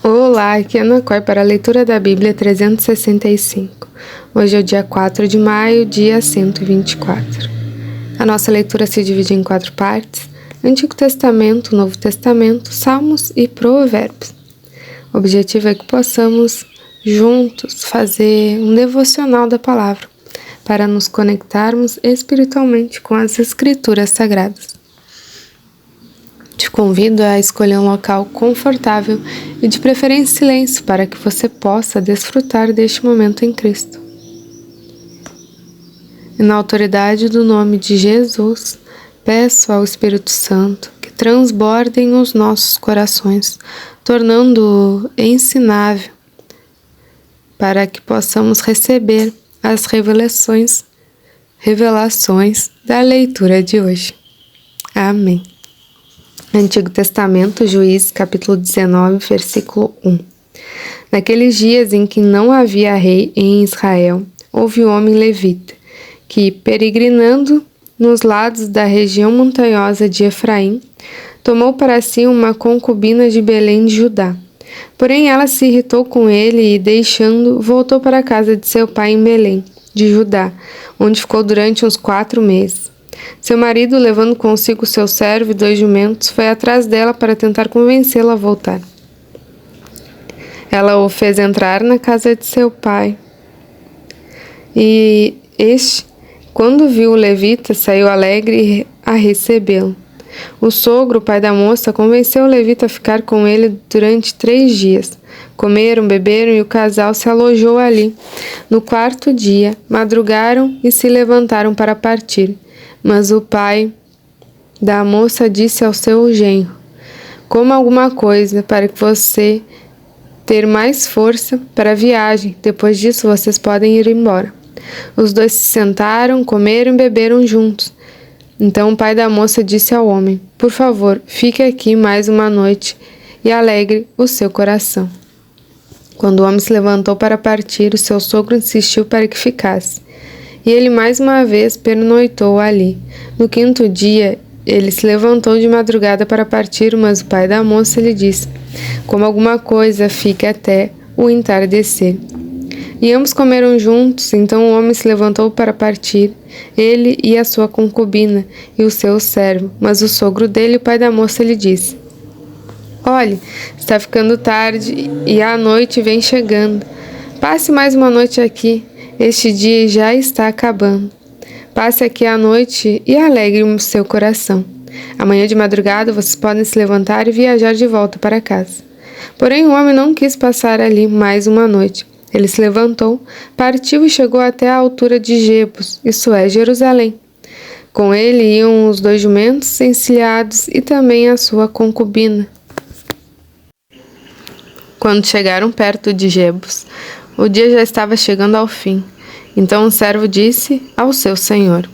Olá, aqui é a Ana Coy para a leitura da Bíblia 365. Hoje é o dia 4 de maio, dia 124. A nossa leitura se divide em 4 partes: Antigo Testamento, Novo Testamento, Salmos e Provérbios. O objetivo é que possamos juntos fazer um devocional da palavra, para nos conectarmos espiritualmente com as Escrituras Sagradas. Te convido a escolher um local confortável e de preferência silêncio para que você possa desfrutar deste momento em Cristo. E na autoridade do nome de Jesus, peço ao Espírito Santo que transbordem os nossos corações, tornando-o ensinável, para que possamos receber as revelações da leitura de hoje. Amém. Antigo Testamento, Juízes, capítulo 19, versículo 1. Naqueles dias em que não havia rei em Israel, houve um homem levita, que, peregrinando nos lados da região montanhosa de Efraim, tomou para si uma concubina de Belém de Judá. Porém, ela se irritou com ele e, deixando, voltou para a casa de seu pai em Belém, de Judá, onde ficou durante uns 4 meses. Seu marido, levando consigo seu servo e 2 jumentos, foi atrás dela para tentar convencê-la a voltar. Ela o fez entrar na casa de seu pai. E este, quando viu o levita, saiu alegre a recebê-lo. O sogro, o pai da moça, convenceu o levita a ficar com ele durante 3 dias. Comeram, beberam e o casal se alojou ali. No 4º dia, madrugaram e se levantaram para partir. Mas o pai da moça disse ao seu genro: coma alguma coisa para que você ter mais força para a viagem. Depois disso, vocês podem ir embora. Os dois se sentaram, comeram e beberam juntos. Então o pai da moça disse ao homem: por favor, fique aqui mais uma noite e alegre o seu coração. Quando o homem se levantou para partir, o seu sogro insistiu para que ficasse. E ele mais uma vez pernoitou ali. No 5º dia, ele se levantou de madrugada para partir, mas o pai da moça lhe disse: coma alguma coisa, fique até o entardecer. E ambos comeram juntos. Então o homem se levantou para partir, ele e a sua concubina e o seu servo. Mas o sogro dele, o pai da moça, lhe disse: olhe, está ficando tarde e a noite vem chegando. Passe mais uma noite aqui. Este dia já está acabando. Passe aqui a noite e alegre o seu coração. Amanhã de madrugada vocês podem se levantar e viajar de volta para casa. Porém o homem não quis passar ali mais uma noite. Ele se levantou, partiu e chegou até a altura de Jebus, isso é, Jerusalém. Com ele iam os 2 jumentos encilhados e também a sua concubina. Quando chegaram perto de Jebus, o dia já estava chegando ao fim. Então o servo disse ao seu senhor: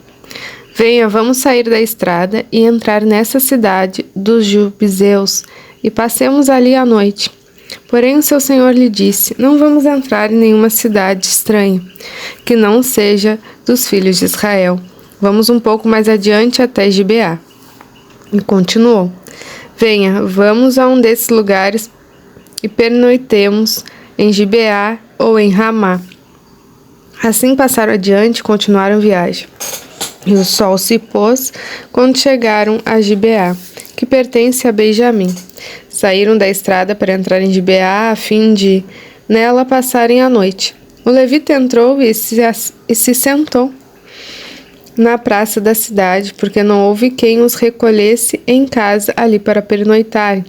venha, vamos sair da estrada e entrar nessa cidade dos Jebuseus e passemos ali a noite. Porém o seu senhor lhe disse: não vamos entrar em nenhuma cidade estranha, que não seja dos filhos de Israel. Vamos um pouco mais adiante até Gibeá. E continuou: venha, vamos a um desses lugares e pernoitemos em Gibeá ou em Ramá. Assim passaram adiante e continuaram viagem. E o sol se pôs quando chegaram a Gibeá, que pertence a Benjamim. Saíram da estrada para entrar em Gibeá, a fim de nela passarem a noite. O levita entrou e se sentou na praça da cidade, porque não houve quem os recolhesse em casa ali para pernoitarem.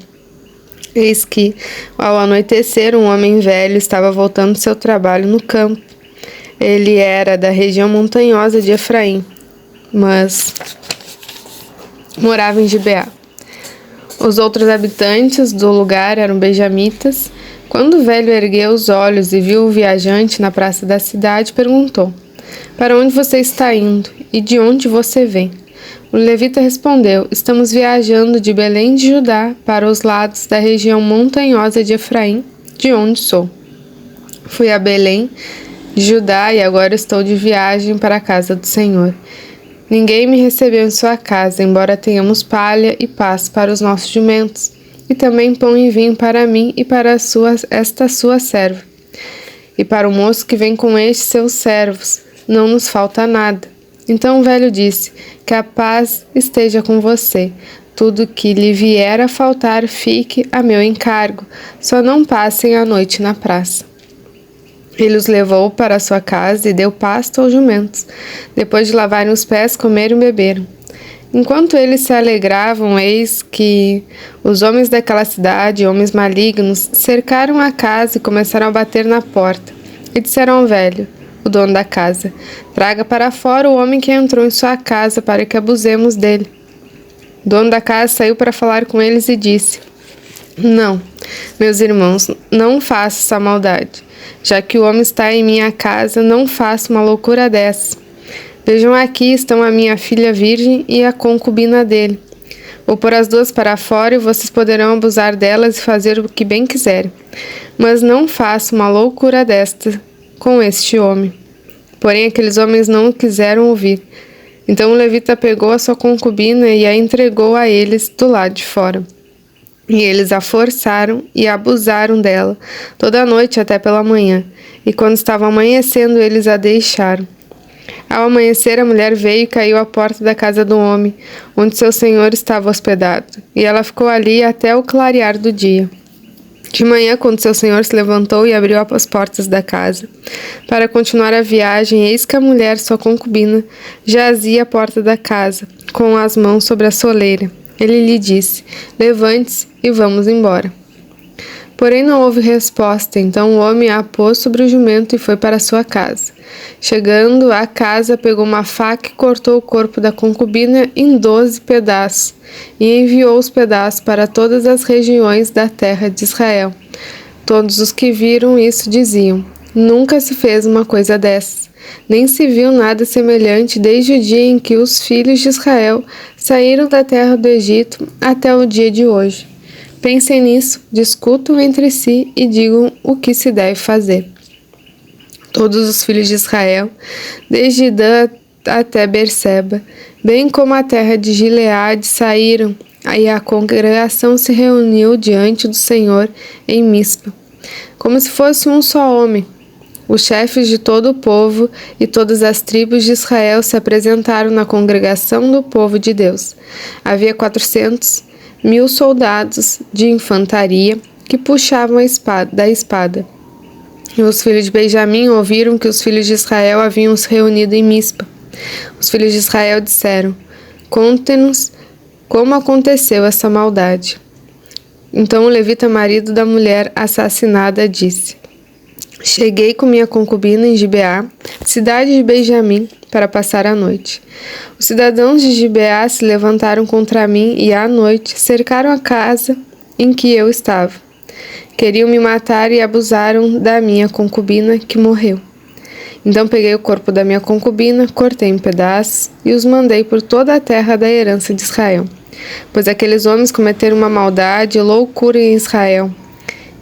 Eis que, ao anoitecer, um homem velho estava voltando do seu trabalho no campo. Ele era da região montanhosa de Efraim, mas morava em Gibeá. Os outros habitantes do lugar eram benjamitas. Quando o velho ergueu os olhos e viu o viajante na praça da cidade, perguntou: para onde você está indo e de onde você vem? O levita respondeu: estamos viajando de Belém de Judá para os lados da região montanhosa de Efraim, de onde sou. Fui a Belém de Judá e agora estou de viagem para a casa do Senhor. Ninguém me recebeu em sua casa, embora tenhamos palha e paz para os nossos jumentos. e também pão e vinho para mim e para esta sua serva. E para o moço que vem com estes seus servos, não nos falta nada. Então o velho disse: que a paz esteja com você. Tudo que lhe vier a faltar fique a meu encargo, só não passem a noite na praça. Ele os levou para sua casa e deu pasto aos jumentos. Depois de lavarem os pés, comeram e beberam. Enquanto eles se alegravam, eis que os homens daquela cidade, homens malignos, cercaram a casa e começaram a bater na porta. E disseram ao velho, o dono da casa: traga para fora o homem que entrou em sua casa, para que abusemos dele. O dono da casa saiu para falar com eles e disse: não, meus irmãos, não faça essa maldade. Já que o homem está em minha casa, não faça uma loucura dessa. Vejam, aqui estão a minha filha virgem e a concubina dele. Vou pôr as duas para fora e vocês poderão abusar delas e fazer o que bem quiserem. Mas não faça uma loucura desta com este homem. Porém, aqueles homens não quiseram ouvir. Então o levita pegou a sua concubina e a entregou a eles do lado de fora. E eles a forçaram e abusaram dela toda a noite até pela manhã. E quando estava amanhecendo, eles a deixaram. Ao amanhecer, a mulher veio e caiu à porta da casa do homem, onde seu senhor estava hospedado, e ela ficou ali até o clarear do dia. De manhã, quando seu senhor se levantou e abriu as portas da casa para continuar a viagem, eis que a mulher, sua concubina, jazia à porta da casa, com as mãos sobre a soleira. Ele lhe disse: levante-se e vamos embora. Porém não houve resposta, então o homem a pôs sobre o jumento e foi para sua casa. Chegando à casa, pegou uma faca e cortou o corpo da concubina em 12 pedaços, e enviou os pedaços para todas as regiões da terra de Israel. Todos os que viram isso diziam: nunca se fez uma coisa dessas, nem se viu nada semelhante desde o dia em que os filhos de Israel saíram da terra do Egito até o dia de hoje. Pensem nisso, discutam entre si e digam o que se deve fazer. Todos os filhos de Israel, desde Dan até Berseba, bem como a terra de Gileade, saíram, e a congregação se reuniu diante do Senhor em Mispa, como se fosse um só homem. Os chefes de todo o povo e todas as tribos de Israel se apresentaram na congregação do povo de Deus. Havia 400.000 soldados de infantaria que puxavam da espada. E os filhos de Benjamim ouviram que os filhos de Israel haviam se reunido em Mispa. Os filhos de Israel disseram: conte-nos como aconteceu essa maldade. Então o levita, marido da mulher assassinada, disse: cheguei com minha concubina em Gibeá, cidade de Benjamim, para passar a noite. Os cidadãos de Gibeá se levantaram contra mim e à noite cercaram a casa em que eu estava. Queriam me matar e abusaram da minha concubina, que morreu. Então peguei o corpo da minha concubina, cortei em pedaços e os mandei por toda a terra da herança de Israel. Pois aqueles homens cometeram uma maldade e loucura em Israel.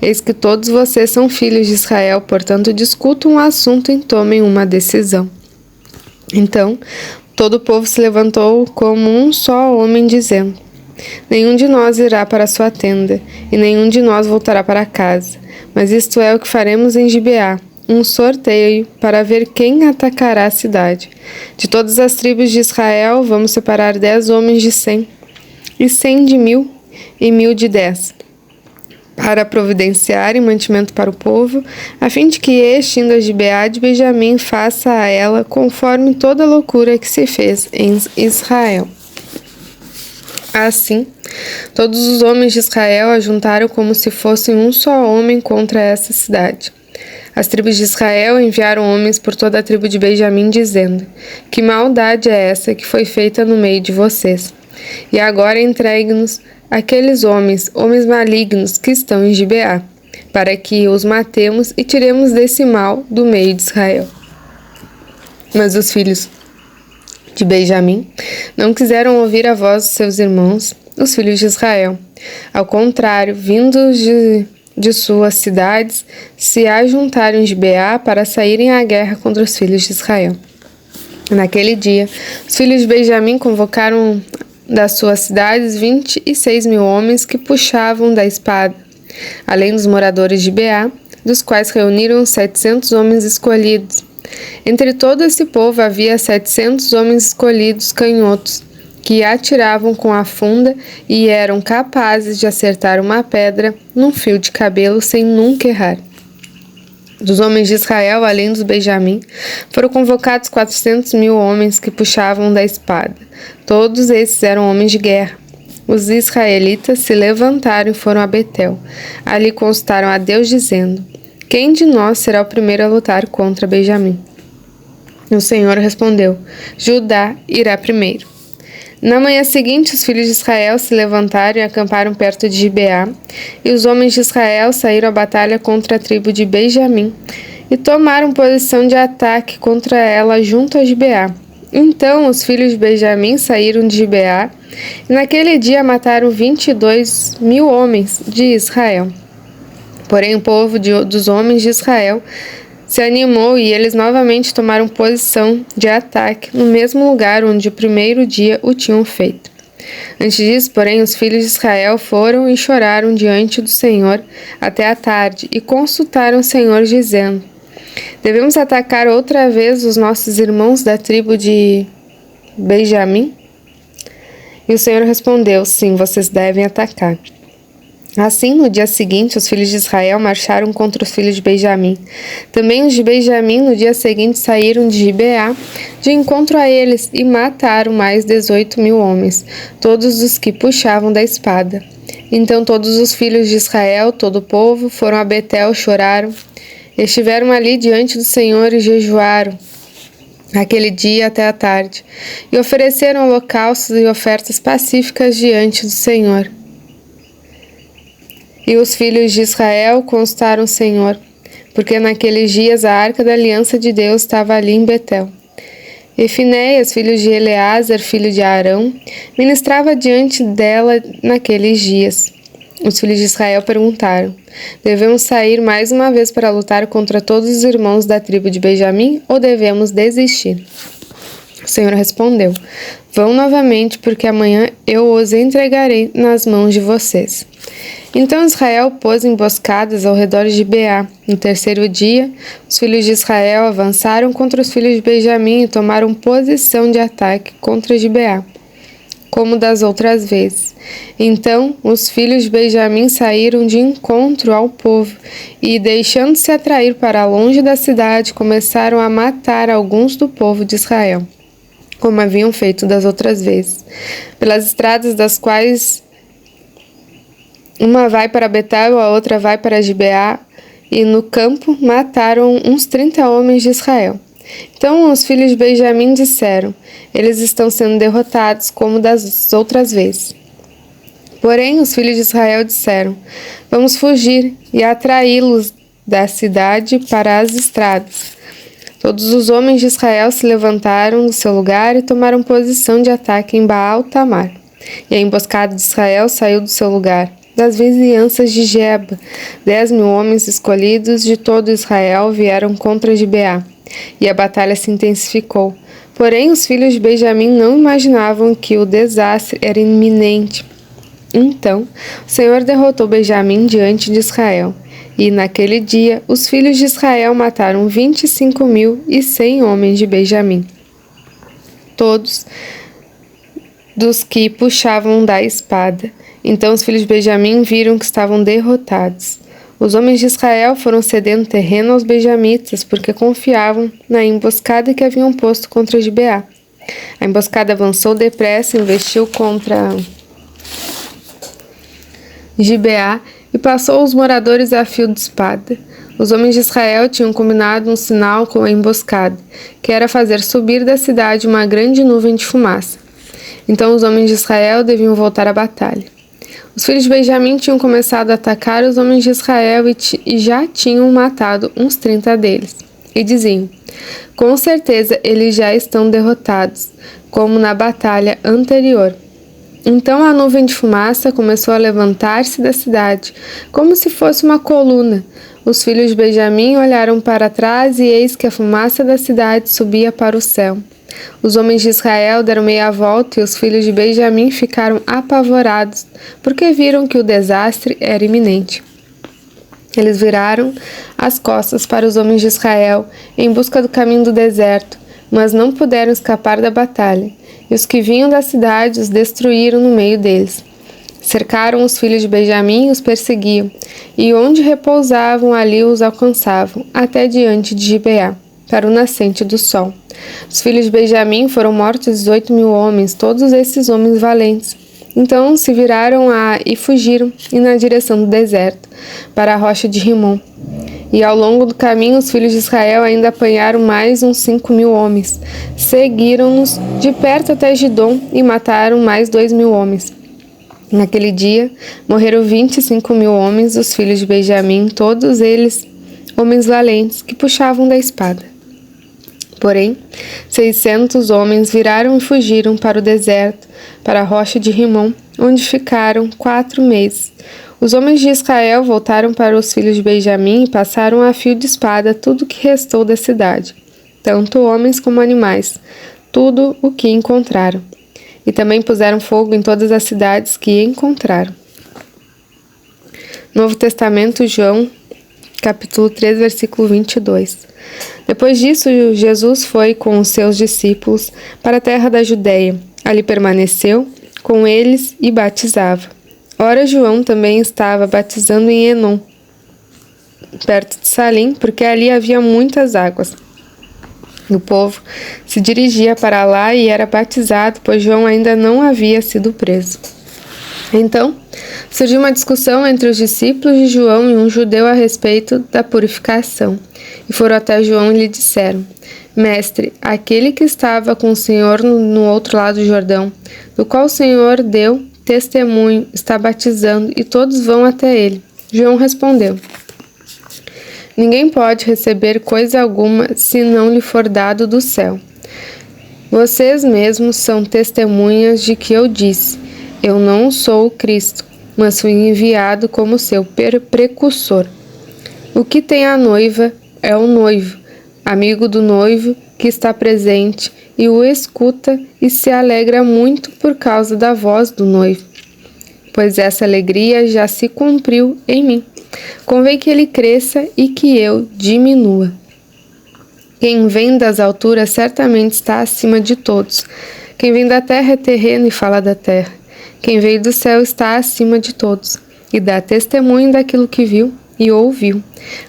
Eis que todos vocês são filhos de Israel, portanto discutam o assunto e tomem uma decisão. Então, todo o povo se levantou como um só homem, dizendo: nenhum de nós irá para sua tenda, e nenhum de nós voltará para casa. Mas isto é o que faremos em Gibeá, um sorteio para ver quem atacará a cidade. De todas as tribos de Israel, vamos separar 10 homens de 100, e 100 de 1.000, e 1.000 de 10. Para providenciarem mantimento para o povo, a fim de que este, indo a Gibeá de Benjamim, faça a ela conforme toda a loucura que se fez em Israel. Assim, todos os homens de Israel ajuntaram como se fossem um só homem contra essa cidade. As tribos de Israel enviaram homens por toda a tribo de Benjamim, dizendo: que maldade é essa que foi feita no meio de vocês? E agora entregue-nos aqueles homens malignos que estão em Gibeá, para que os matemos e tiremos desse mal do meio de Israel. Mas os filhos de Benjamim não quiseram ouvir a voz de seus irmãos, os filhos de Israel. Ao contrário, vindos de suas cidades, se ajuntaram em Gibeá para saírem à guerra contra os filhos de Israel. Naquele dia, os filhos de Benjamim convocaram das suas cidades 26.000 homens que puxavam da espada, além dos moradores de Beá, dos quais reuniram 700 homens escolhidos. Entre todo esse povo havia 700 homens escolhidos canhotos, que atiravam com a funda e eram capazes de acertar uma pedra num fio de cabelo sem nunca errar. Dos homens de Israel, além dos Benjamim, foram convocados 400.000 homens que puxavam da espada. Todos esses eram homens de guerra. Os israelitas se levantaram e foram a Betel. Ali consultaram a Deus, dizendo: quem de nós será o primeiro a lutar contra Benjamim? O Senhor respondeu: Judá irá primeiro. Na manhã seguinte, os filhos de Israel se levantaram e acamparam perto de Gibeá, e os homens de Israel saíram à batalha contra a tribo de Benjamim e tomaram posição de ataque contra ela junto a Gibeá. Então os filhos de Benjamim saíram de Gibeá e naquele dia mataram 22.000 homens de Israel. Porém o povo dos homens de Israel se animou e eles novamente tomaram posição de ataque no mesmo lugar onde o primeiro dia o tinham feito. Antes disso, porém, os filhos de Israel foram e choraram diante do Senhor até a tarde e consultaram o Senhor, dizendo: devemos atacar outra vez os nossos irmãos da tribo de Benjamim? E o Senhor respondeu: sim, vocês devem atacar. Assim, no dia seguinte, os filhos de Israel marcharam contra os filhos de Benjamim. Também os de Benjamim, no dia seguinte, saíram de Gibeá de encontro a eles e mataram mais 18.000 homens, todos os que puxavam da espada. Então todos os filhos de Israel, todo o povo, foram a Betel, choraram, estiveram ali diante do Senhor e jejuaram aquele dia até a tarde, e ofereceram holocaustos e ofertas pacíficas diante do Senhor. E os filhos de Israel consultaram o Senhor, porque naqueles dias a arca da aliança de Deus estava ali em Betel. E Finéias, filho de Eleazar, filho de Arão, ministrava diante dela naqueles dias. Os filhos de Israel perguntaram: devemos sair mais uma vez para lutar contra todos os irmãos da tribo de Benjamim, ou devemos desistir? O Senhor respondeu: vão novamente, porque amanhã eu os entregarei nas mãos de vocês. Então Israel pôs emboscadas ao redor de Beá. No terceiro dia, os filhos de Israel avançaram contra os filhos de Benjamim e tomaram posição de ataque contra Gibeá, como das outras vezes. Então os filhos de Benjamim saíram de encontro ao povo e, deixando-se atrair para longe da cidade, começaram a matar alguns do povo de Israel, como haviam feito das outras vezes, pelas estradas das quais uma vai para Betel, a outra vai para Gibeá, e no campo mataram uns 30 homens de Israel. Então os filhos de Benjamim disseram: eles estão sendo derrotados como das outras vezes. Porém os filhos de Israel disseram: vamos fugir e atraí-los da cidade para as estradas. Todos os homens de Israel se levantaram do seu lugar e tomaram posição de ataque em Baal-Tamar. E a emboscada de Israel saiu do seu lugar, das vizinhanças de Geba. 10.000 homens escolhidos de todo Israel vieram contra Gibeá, e a batalha se intensificou. Porém, os filhos de Benjamim não imaginavam que o desastre era iminente. Então, o Senhor derrotou Benjamim diante de Israel, e naquele dia os filhos de Israel mataram 25.100 homens de Benjamim, todos dos que puxavam da espada. Então os filhos de Benjamim viram que estavam derrotados. Os homens de Israel foram cedendo terreno aos benjamitas, porque confiavam na emboscada que haviam posto contra Gibeá. A emboscada avançou depressa, investiu contra Gibeá e passou os moradores a fio de espada. Os homens de Israel tinham combinado um sinal com a emboscada, que era fazer subir da cidade uma grande nuvem de fumaça. Então os homens de Israel deviam voltar à batalha. Os filhos de Benjamim tinham começado a atacar os homens de Israel e já tinham matado uns 30 deles. E diziam: com certeza eles já estão derrotados, como na batalha anterior. Então a nuvem de fumaça começou a levantar-se da cidade, como se fosse uma coluna. Os filhos de Benjamim olharam para trás e eis que a fumaça da cidade subia para o céu. Os homens de Israel deram meia volta e os filhos de Benjamim ficaram apavorados, porque viram que o desastre era iminente. Eles viraram as costas para os homens de Israel em busca do caminho do deserto, mas não puderam escapar da batalha, e os que vinham da cidade os destruíram no meio deles. Cercaram os filhos de Benjamim e os perseguiam, e onde repousavam ali os alcançavam, até diante de Gibeá, para o nascente do sol. Os filhos de Benjamim foram mortos 18.000 homens, todos esses homens valentes. Então se viraram e fugiram, e na direção do deserto, para a rocha de Rimom. E ao longo do caminho os filhos de Israel ainda apanharam mais uns 5.000 homens. Seguiram-nos de perto até Gidom e mataram mais 2.000 homens. Naquele dia morreram 25.000 homens, os filhos de Benjamim, todos eles homens valentes que puxavam da espada. Porém, 600 homens viraram e fugiram para o deserto, para a rocha de Rimom, onde ficaram 4 meses. Os homens de Israel voltaram para os filhos de Benjamim e passaram a fio de espada tudo o que restou da cidade, tanto homens como animais, tudo o que encontraram. E também puseram fogo em todas as cidades que encontraram. Novo Testamento, João, capítulo 3, versículo 22. Depois disso, Jesus foi com os seus discípulos para a terra da Judéia. Ali permaneceu com eles e batizava. Ora, João também estava batizando em Enom, perto de Salim, porque ali havia muitas águas. O povo se dirigia para lá e era batizado, pois João ainda não havia sido preso. Então, surgiu uma discussão entre os discípulos de João e um judeu a respeito da purificação. E foram até João e lhe disseram: Mestre, aquele que estava com o Senhor no outro lado do Jordão, do qual o Senhor deu testemunho, está batizando, e todos vão até ele. João respondeu: Ninguém pode receber coisa alguma se não lhe for dado do céu. Vocês mesmos são testemunhas de que eu disse: Eu não sou o Cristo, mas fui enviado como seu precursor. O que tem a noiva é o noivo, amigo do noivo que está presente, e o escuta e se alegra muito por causa da voz do noivo. Pois essa alegria já se cumpriu em mim. Convém que ele cresça e que eu diminua. Quem vem das alturas certamente está acima de todos. Quem vem da terra é terreno e fala da terra. Quem veio do céu está acima de todos e dá testemunho daquilo que viu e ouviu.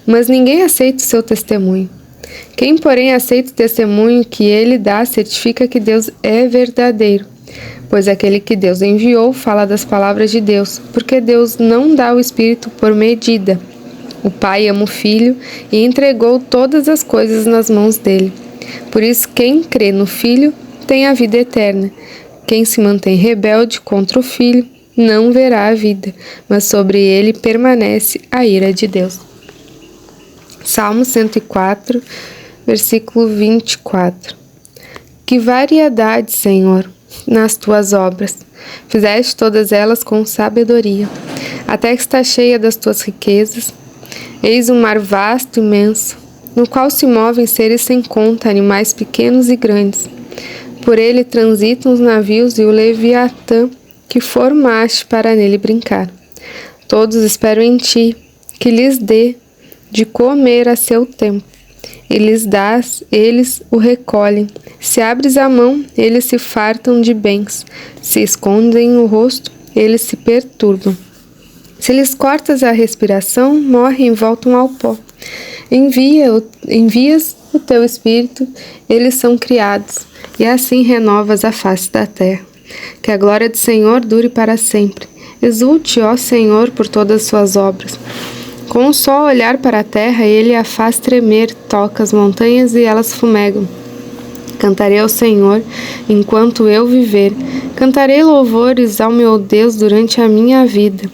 Mas ninguém aceita o seu testemunho. Quem, porém, aceita o testemunho que ele dá, certifica que Deus é verdadeiro. Pois aquele que Deus enviou fala das palavras de Deus, porque Deus não dá o Espírito por medida. O Pai ama o Filho e entregou todas as coisas nas mãos dele. Por isso, quem crê no Filho tem a vida eterna. Quem se mantém rebelde contra o Filho não verá a vida, mas sobre ele permanece a ira de Deus. Salmo 104, versículo 24. Que variedade, Senhor, nas tuas obras. Fizeste todas elas com sabedoria. A terra está cheia das tuas riquezas. Eis um mar vasto e imenso, no qual se movem seres sem conta, animais pequenos e grandes. Por ele transitam os navios e o Leviatã que formaste para nele brincar. Todos esperam em ti, que lhes dê de comer a seu tempo. E lhes dás, eles o recolhem. Se abres a mão, eles se fartam de bens. Se escondem o rosto, eles se perturbam. Se lhes cortas a respiração, morrem e voltam ao pó. Envias o teu Espírito, eles são criados, e assim renovas a face da terra. Que a glória do Senhor dure para sempre. Exulte, ó Senhor, por todas as suas obras. Com um só olhar para a terra, ele a faz tremer, toca as montanhas e elas fumegam. Cantarei ao Senhor enquanto eu viver. Cantarei louvores ao meu Deus durante a minha vida.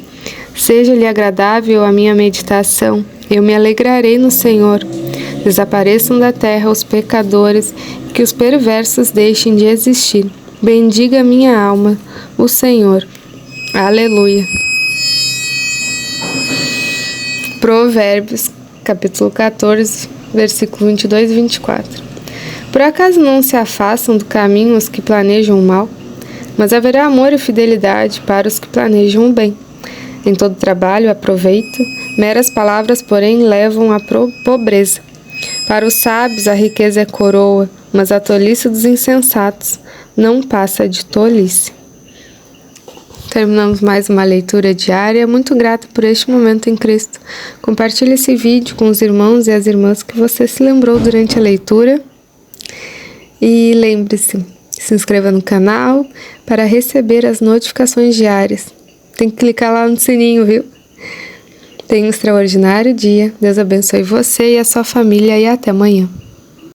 Seja-lhe agradável a minha meditação. Eu me alegrarei no Senhor. Desapareçam da terra os pecadores, que os perversos deixem de existir. Bendiga minha alma, o Senhor. Aleluia. Provérbios, capítulo 14, versículo 22 e 24. Por acaso não se afastam do caminho os que planejam o mal? Mas haverá amor e fidelidade para os que planejam o bem. Em todo trabalho há proveito, meras palavras, porém, levam à pobreza. Para os sábios a riqueza é coroa, mas a tolice dos insensatos não passa de tolice. Terminamos mais uma leitura diária. Muito grata por este momento em Cristo. Compartilhe esse vídeo com os irmãos e as irmãs que você se lembrou durante a leitura. E lembre-se, se inscreva no canal para receber as notificações diárias. Tem que clicar lá no sininho, viu? Tenha um extraordinário dia. Deus abençoe você e a sua família e até amanhã.